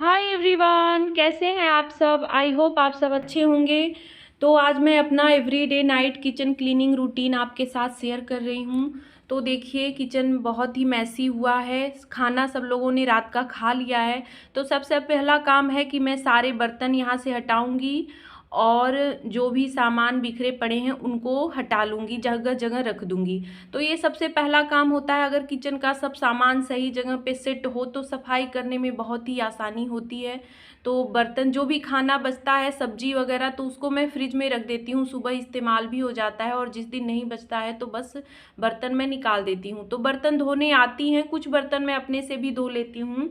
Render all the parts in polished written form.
Hi everyone, कैसे हैं आप सब। आई होप आप सब अच्छे होंगे। तो आज मैं अपना everyday night kitchen cleaning routine आपके साथ शेयर कर रही हूँ। तो देखिए, किचन बहुत ही मैसी हुआ है। खाना सब लोगों ने रात का खा लिया है। तो सबसे पहला काम है कि मैं सारे बर्तन यहाँ से हटाऊँगी और जो भी सामान बिखरे पड़े हैं उनको हटा लूँगी, जगह जगह रख दूँगी। तो ये सबसे पहला काम होता है। अगर किचन का सब सामान सही जगह पे सेट हो तो सफाई करने में बहुत ही आसानी होती है। तो बर्तन जो भी खाना बचता है, सब्जी वगैरह, तो उसको मैं फ्रिज में रख देती हूँ, सुबह इस्तेमाल भी हो जाता है। और जिस दिन नहीं बचता है तो बस बर्तन मैं निकाल देती हूँ। तो बर्तन धोने आती हैं, कुछ बर्तन मैं अपने से भी धो लेती हूँ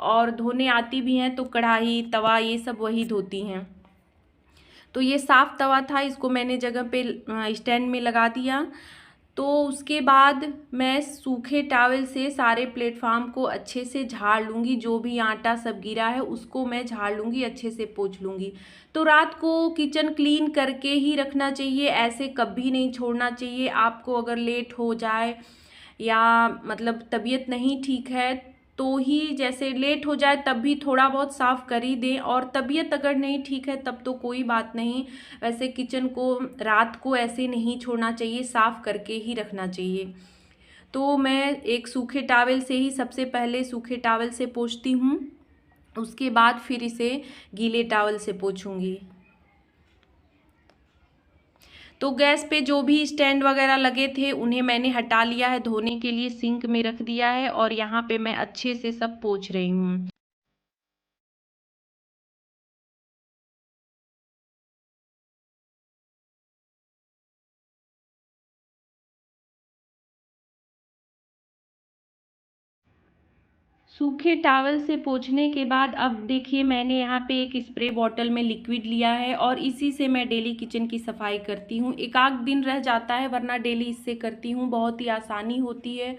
और धोने आती भी हैं तो कढ़ाई तवा ये सब वही धोती हैं। तो ये साफ़ तवा था, इसको मैंने जगह पे स्टैंड में लगा दिया। तो उसके बाद मैं सूखे टॉवल से सारे प्लेटफॉर्म को अच्छे से झाड़ लूँगी। जो भी आटा सब गिरा है उसको मैं झाड़ लूँगी, अच्छे से पोंछ लूँगी। तो रात को किचन क्लीन करके ही रखना चाहिए, ऐसे कभी नहीं छोड़ना चाहिए। आपको अगर लेट हो जाए या मतलब तबीयत नहीं ठीक है तो ही, जैसे लेट हो जाए तब भी थोड़ा बहुत साफ़ कर ही दें। और तबीयत अगर नहीं ठीक है तब तो कोई बात नहीं। वैसे किचन को रात को ऐसे नहीं छोड़ना चाहिए, साफ़ करके ही रखना चाहिए। तो मैं एक सूखे टॉवल से ही सबसे पहले सूखे टॉवल से पोंछती हूँ, उसके बाद फिर इसे गीले टॉवल से पोंछूंगी। तो गैस पे जो भी स्टैंड वगैरह लगे थे उन्हें मैंने हटा लिया है, धोने के लिए सिंक में रख दिया है और यहाँ पे मैं अच्छे से सब पोंछ रही हूँ। सूखे टॉवल से पोंछने के बाद अब देखिए, मैंने यहाँ पे एक स्प्रे बॉटल में लिक्विड लिया है और इसी से मैं डेली किचन की सफाई करती हूँ। एक आध दिन रह जाता है वरना डेली इससे करती हूँ, बहुत ही आसानी होती है।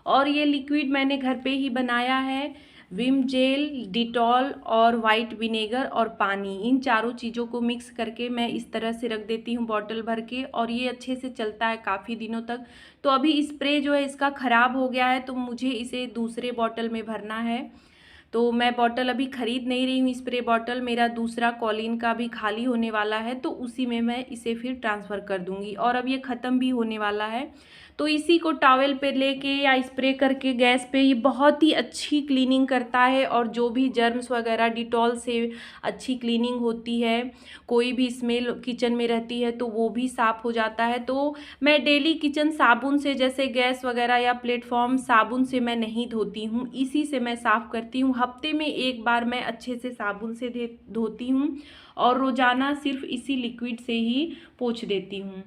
और ये लिक्विड मैंने घर पे ही बनाया है। विम जेल, डिटॉल और वाइट विनेगर और पानी, इन चारों चीज़ों को मिक्स करके मैं इस तरह से रख देती हूँ बॉटल भर के, और ये अच्छे से चलता है काफ़ी दिनों तक। तो अभी स्प्रे जो है इसका ख़राब हो गया है तो मुझे इसे दूसरे बॉटल में भरना है। तो मैं बॉटल अभी ख़रीद नहीं रही हूँ, स्प्रे बॉटल मेरा दूसरा कॉलिन का भी खाली होने वाला है तो उसी में मैं इसे फिर ट्रांसफ़र कर दूँगी। और अब ये ख़त्म भी होने वाला है। तो इसी को टॉवल पे लेके या स्प्रे करके गैस पे, ये बहुत ही अच्छी क्लीनिंग करता है और जो भी जर्म्स वगैरह, डिटॉल से अच्छी क्लीनिंग होती है। कोई भी स्मेल किचन में रहती है तो वो भी साफ़ हो जाता है। तो मैं डेली किचन साबुन से, जैसे गैस वगैरह या प्लेटफॉर्म, साबुन से मैं नहीं धोती हूँ, इसी से मैं साफ़ करती हूँ। हफ्ते में एक बार मैं अच्छे से साबुन से धोती हूँ और रोज़ाना सिर्फ इसी लिक्विड से ही पोंछ देती हूँ।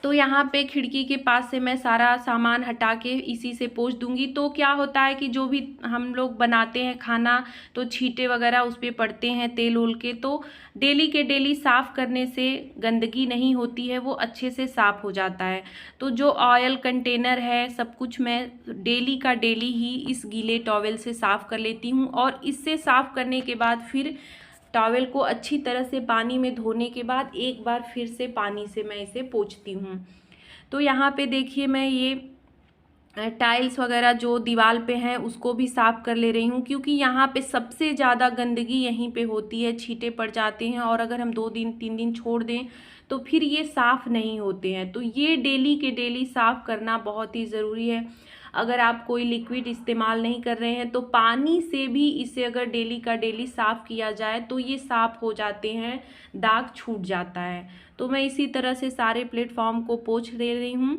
तो यहाँ पे खिड़की के पास से मैं सारा सामान हटा के इसी से पोंछ दूँगी। तो क्या होता है कि जो भी हम लोग बनाते हैं खाना, तो छींटे वगैरह उस पर पड़ते हैं तेल ओल के, तो डेली के डेली साफ़ करने से गंदगी नहीं होती है, वो अच्छे से साफ़ हो जाता है। तो जो ऑयल कंटेनर है सब कुछ मैं डेली का डेली ही इस गीले टॉवल से साफ़ कर लेती हूँ। और इससे साफ़ करने के बाद फिर टॉवल को अच्छी तरह से पानी में धोने के बाद एक बार फिर से पानी से मैं इसे पोंछती हूँ। तो यहाँ पे देखिए, मैं ये टाइल्स वगैरह जो दीवार पे हैं उसको भी साफ़ कर ले रही हूँ, क्योंकि यहाँ पे सबसे ज़्यादा गंदगी यहीं पे होती है, छींटे पड़ जाते हैं और अगर हम 2 दिन 3 दिन छोड़ दें तो फिर ये साफ़ नहीं होते हैं। तो ये डेली के डेली साफ़ करना बहुत ही ज़रूरी है। अगर आप कोई लिक्विड इस्तेमाल नहीं कर रहे हैं तो पानी से भी इसे अगर डेली का डेली साफ़ किया जाए तो ये साफ़ हो जाते हैं, दाग छूट जाता है। तो मैं इसी तरह से सारे प्लेटफॉर्म को पोंछ दे रही हूँ।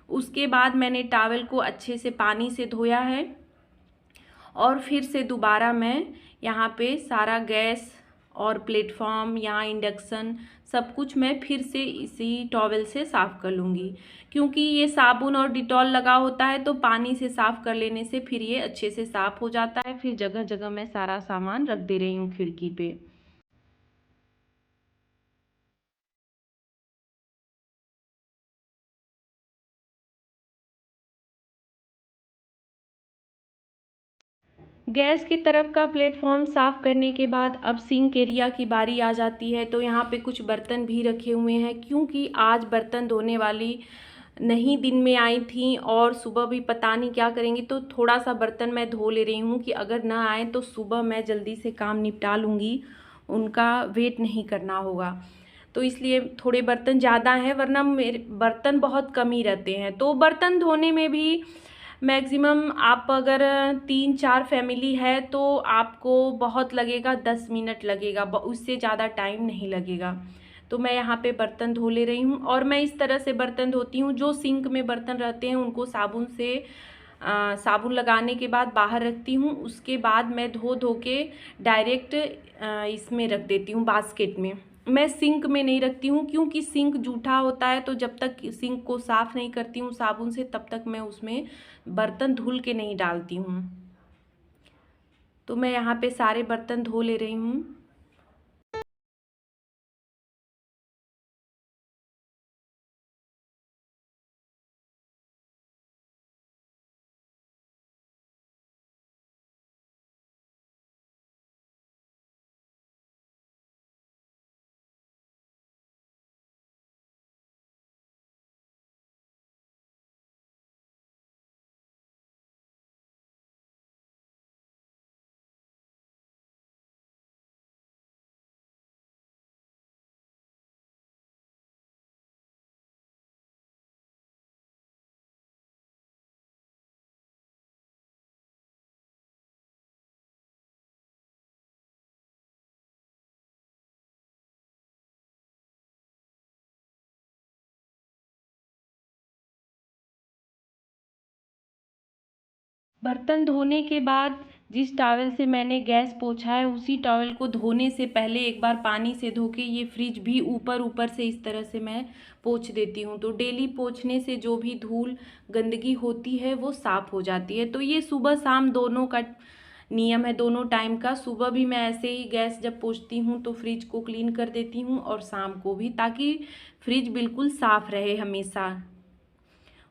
उसके बाद मैंने टॉवल को अच्छे से पानी से धोया है और फिर से दोबारा मैं यहाँ पे सारा गैस और प्लेटफॉर्म, यहाँ इंडक्शन, सब कुछ मैं फिर से इसी टॉवल से साफ़ कर लूँगी। क्योंकि ये साबुन और डिटॉल लगा होता है तो पानी से साफ़ कर लेने से फिर ये अच्छे से साफ़ हो जाता है। फिर जगह जगह मैं सारा सामान रख दे रही हूँ खिड़की पे। गैस की तरफ का प्लेटफॉर्म साफ़ करने के बाद अब सिंक एरिया की बारी आ जाती है। तो यहाँ पे कुछ बर्तन भी रखे हुए हैं, क्योंकि आज बर्तन धोने वाली नहीं दिन में आई थी और सुबह भी पता नहीं क्या करेंगी, तो थोड़ा सा बर्तन मैं धो ले रही हूँ कि अगर ना आए तो सुबह मैं जल्दी से काम निपटा लूँगी, उनका वेट नहीं करना होगा। तो इसलिए थोड़े बर्तन ज़्यादा हैं, वरना मेरे बर्तन बहुत कम ही रहते हैं। तो बर्तन धोने में भी मैक्सिमम आप अगर 3-4 फैमिली है तो आपको बहुत लगेगा, 10 मिनट लगेगा, उससे ज़्यादा टाइम नहीं लगेगा। तो मैं यहाँ पे बर्तन धो ले रही हूँ और मैं इस तरह से बर्तन धोती हूँ, जो सिंक में बर्तन रहते हैं उनको साबुन लगाने के बाद बाहर रखती हूँ। उसके बाद मैं धो धो के डायरेक्ट इसमें रख देती हूँ, बास्केट में। मैं सिंक में नहीं रखती हूँ, क्योंकि सिंक जूठा होता है, तो जब तक सिंक को साफ़ नहीं करती हूँ साबुन से, तब तक मैं उसमें बर्तन धुल के नहीं डालती हूँ। तो मैं यहाँ पे सारे बर्तन धो ले रही हूँ। बर्तन धोने के बाद जिस टॉवल से मैंने गैस पोंछा है, उसी टॉवल को धोने से पहले एक बार पानी से धो के ये फ्रिज भी ऊपर ऊपर से इस तरह से मैं पोंछ देती हूँ। तो डेली पोंछने से जो भी धूल गंदगी होती है वो साफ़ हो जाती है। तो ये सुबह शाम दोनों का नियम है, दोनों टाइम का। सुबह भी मैं ऐसे ही गैस जब पोंछती हूँ तो फ्रिज को क्लीन कर देती हूँ, और शाम को भी, ताकि फ्रिज बिल्कुल साफ़ रहे हमेशा।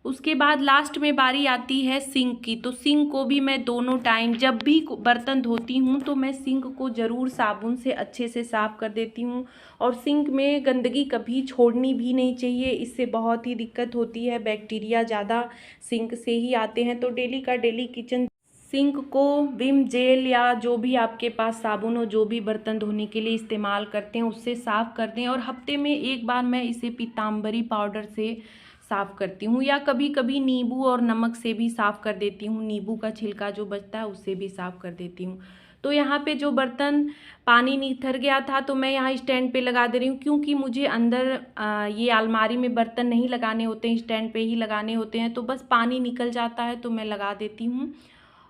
उसके बाद लास्ट में बारी आती है सिंक की। तो सिंक को भी मैं दोनों टाइम जब भी बर्तन धोती हूँ तो मैं सिंक को ज़रूर साबुन से अच्छे से साफ़ कर देती हूँ। और सिंक में गंदगी कभी छोड़नी भी नहीं चाहिए, इससे बहुत ही दिक्कत होती है, बैक्टीरिया ज़्यादा सिंक से ही आते हैं। तो डेली का डेली किचन सिंक को विम जेल या जो भी आपके पास साबुन हो, जो भी बर्तन धोने के लिए इस्तेमाल करते हैं, उससे साफ़ कर दें। और हफ्ते में एक बार मैं इसे पीताम्बरी पाउडर से साफ़ करती हूँ, या कभी कभी नींबू और नमक से भी साफ़ कर देती हूँ। नींबू का छिलका जो बचता है उससे भी साफ़ कर देती हूँ। तो यहाँ पे जो बर्तन पानी निथर गया था तो मैं यहाँ स्टैंड पे लगा दे रही हूँ, क्योंकि मुझे अंदर ये अलमारी में बर्तन नहीं लगाने होते हैं, स्टैंड पे ही लगाने होते हैं। तो बस पानी निकल जाता है तो मैं लगा देती हूँ।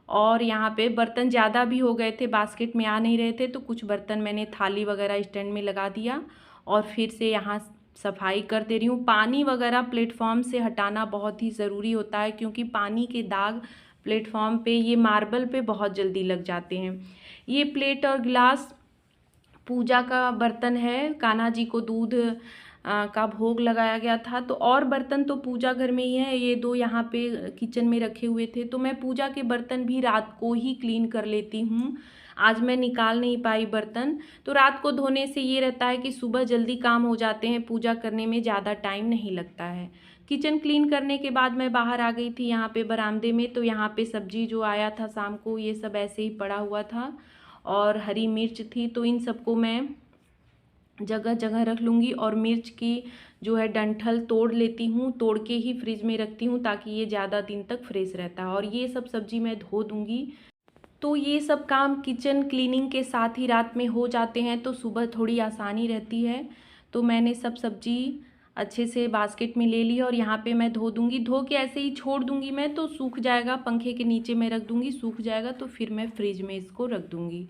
और यहाँ पे बर्तन ज़्यादा भी हो गए थे, बास्केट में आ नहीं रहे थे, तो कुछ बर्तन मैंने थाली वगैरह स्टैंड में लगा दिया और फिर से यहाँ सफाई कर दे रही हूँ। पानी वगैरह प्लेटफॉर्म से हटाना बहुत ही ज़रूरी होता है, क्योंकि पानी के दाग प्लेटफॉर्म पे, ये मार्बल पे बहुत जल्दी लग जाते हैं। ये प्लेट और गिलास पूजा का बर्तन है, कान्हा जी को दूध का भोग लगाया गया था। तो और बर्तन तो पूजा घर में ही है, ये दो यहाँ पे किचन में रखे हुए थे। तो मैं पूजा के बर्तन भी रात को ही क्लीन कर लेती हूँ। आज मैं निकाल नहीं पाई बर्तन, तो रात को धोने से ये रहता है कि सुबह जल्दी काम हो जाते हैं, पूजा करने में ज़्यादा टाइम नहीं लगता है। किचन क्लीन करने के बाद मैं बाहर आ गई थी यहाँ पे बरामदे में। तो यहाँ पे सब्जी जो आया था शाम को, ये सब ऐसे ही पड़ा हुआ था, और हरी मिर्च थी, तो इन सबको मैं जगह जगह रख लूँगी। और मिर्च की जो है डंठल तोड़ लेती हूँ, तोड़ के ही फ्रिज में रखती हूँ, ताकि ये ज़्यादा दिन तक फ्रेश रहता है। और ये सब सब्ज़ी मैं धो दूँगी। तो ये सब काम किचन क्लीनिंग के साथ ही रात में हो जाते हैं, तो सुबह थोड़ी आसानी रहती है। तो मैंने सब सब्जी अच्छे से बास्केट में ले ली और यहाँ पे मैं धो दूँगी। धो के ऐसे ही छोड़ दूँगी मैं, तो सूख जाएगा, पंखे के नीचे मैं रख दूँगी, सूख जाएगा तो फिर मैं फ्रिज में इसको रख दूँगी।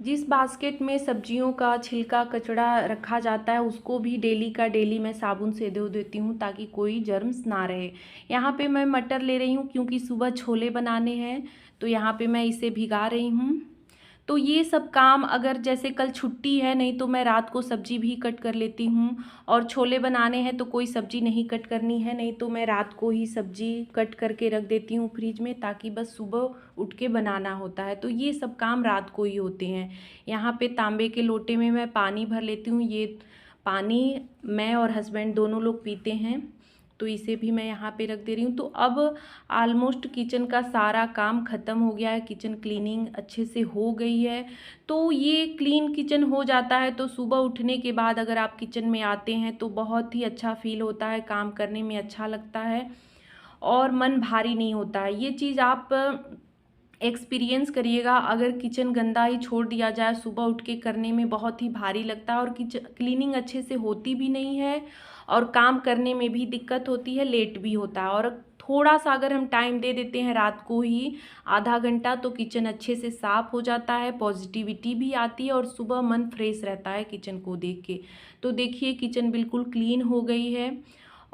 जिस बास्केट में सब्जियों का छिलका कचड़ा रखा जाता है, उसको भी डेली का डेली मैं साबुन से धो देती हूँ, ताकि कोई जर्म्स ना रहे। यहाँ पे मैं मटर ले रही हूँ, क्योंकि सुबह छोले बनाने हैं, तो यहाँ पे मैं इसे भिगा रही हूँ। तो ये सब काम, अगर जैसे कल छुट्टी है, नहीं तो मैं रात को सब्जी भी कट कर लेती हूँ। और छोले बनाने हैं तो कोई सब्जी नहीं कट करनी है, नहीं तो मैं रात को ही सब्जी कट करके रख देती हूँ फ्रिज में, ताकि बस सुबह उठ के बनाना होता है। तो ये सब काम रात को ही होते हैं। यहाँ पे तांबे के लोटे में मैं पानी भर लेती हूँ। ये पानी मैं और हस्बैंड दोनों लोग पीते हैं। तो इसे भी मैं यहाँ पे रख दे रही हूँ। तो अब ऑलमोस्ट किचन का सारा काम ख़त्म हो गया है, किचन क्लीनिंग अच्छे से हो गई है। तो ये क्लीन किचन हो जाता है तो सुबह उठने के बाद अगर आप किचन में आते हैं तो बहुत ही अच्छा फील होता है, काम करने में अच्छा लगता है और मन भारी नहीं होता है। ये चीज़ आप एक्सपीरियंस करिएगा। अगर किचन गंदा ही छोड़ दिया जाए सुबह उठ के करने में बहुत ही भारी लगता है और किचन क्लीनिंग अच्छे से होती भी नहीं है और काम करने में भी दिक्कत होती है, लेट भी होता है। और थोड़ा सा अगर हम टाइम दे देते हैं रात को ही आधा घंटा तो किचन अच्छे से साफ़ हो जाता है, पॉजिटिविटी भी आती है और सुबह मन फ्रेश रहता है किचन को देख के। तो देखिए किचन बिल्कुल क्लीन हो गई है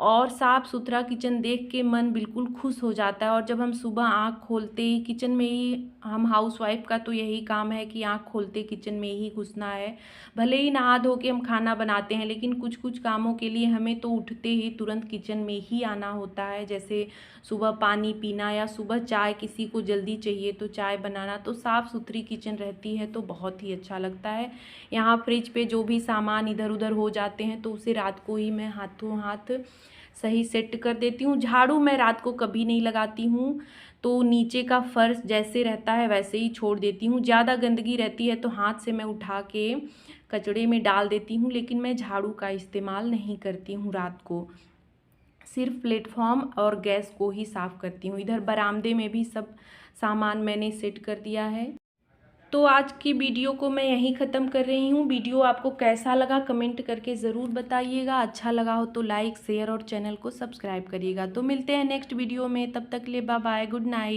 और साफ़ सुथरा किचन देख के मन बिल्कुल खुश हो जाता है। और जब हम सुबह आँख खोलते ही किचन में ही, हम हाउसवाइफ का तो यही काम है कि आँख खोलते किचन में ही घुसना है। भले ही नहा धो के हम खाना बनाते हैं लेकिन कुछ कुछ कामों के लिए हमें तो उठते ही तुरंत किचन में ही आना होता है, जैसे सुबह पानी पीना या सुबह चाय, किसी को जल्दी चाहिए तो चाय बनाना। तो साफ़ सुथरी किचन रहती है तो बहुत ही अच्छा लगता है। यहाँ फ्रिज पे जो भी सामान इधर उधर हो जाते हैं तो उसे रात को ही मैं हाथों हाथ सही सेट कर देती हूँ। झाड़ू मैं रात को कभी नहीं लगाती हूँ, तो नीचे का फर्श जैसे रहता है वैसे ही छोड़ देती हूँ। ज़्यादा गंदगी रहती है तो हाथ से मैं उठा के कचड़े में डाल देती हूँ, लेकिन मैं झाड़ू का इस्तेमाल नहीं करती हूँ रात को। सिर्फ प्लेटफॉर्म और गैस को ही साफ़ करती हूँ। इधर बरामदे में भी सब सामान मैंने सेट कर दिया है। तो आज की वीडियो को मैं यहीं ख़त्म कर रही हूँ। वीडियो आपको कैसा लगा कमेंट करके ज़रूर बताइएगा। अच्छा लगा हो तो लाइक शेयर और चैनल को सब्सक्राइब करिएगा। तो मिलते हैं नेक्स्ट वीडियो में, तब तक के लिए बाय बाय, गुड नाइट।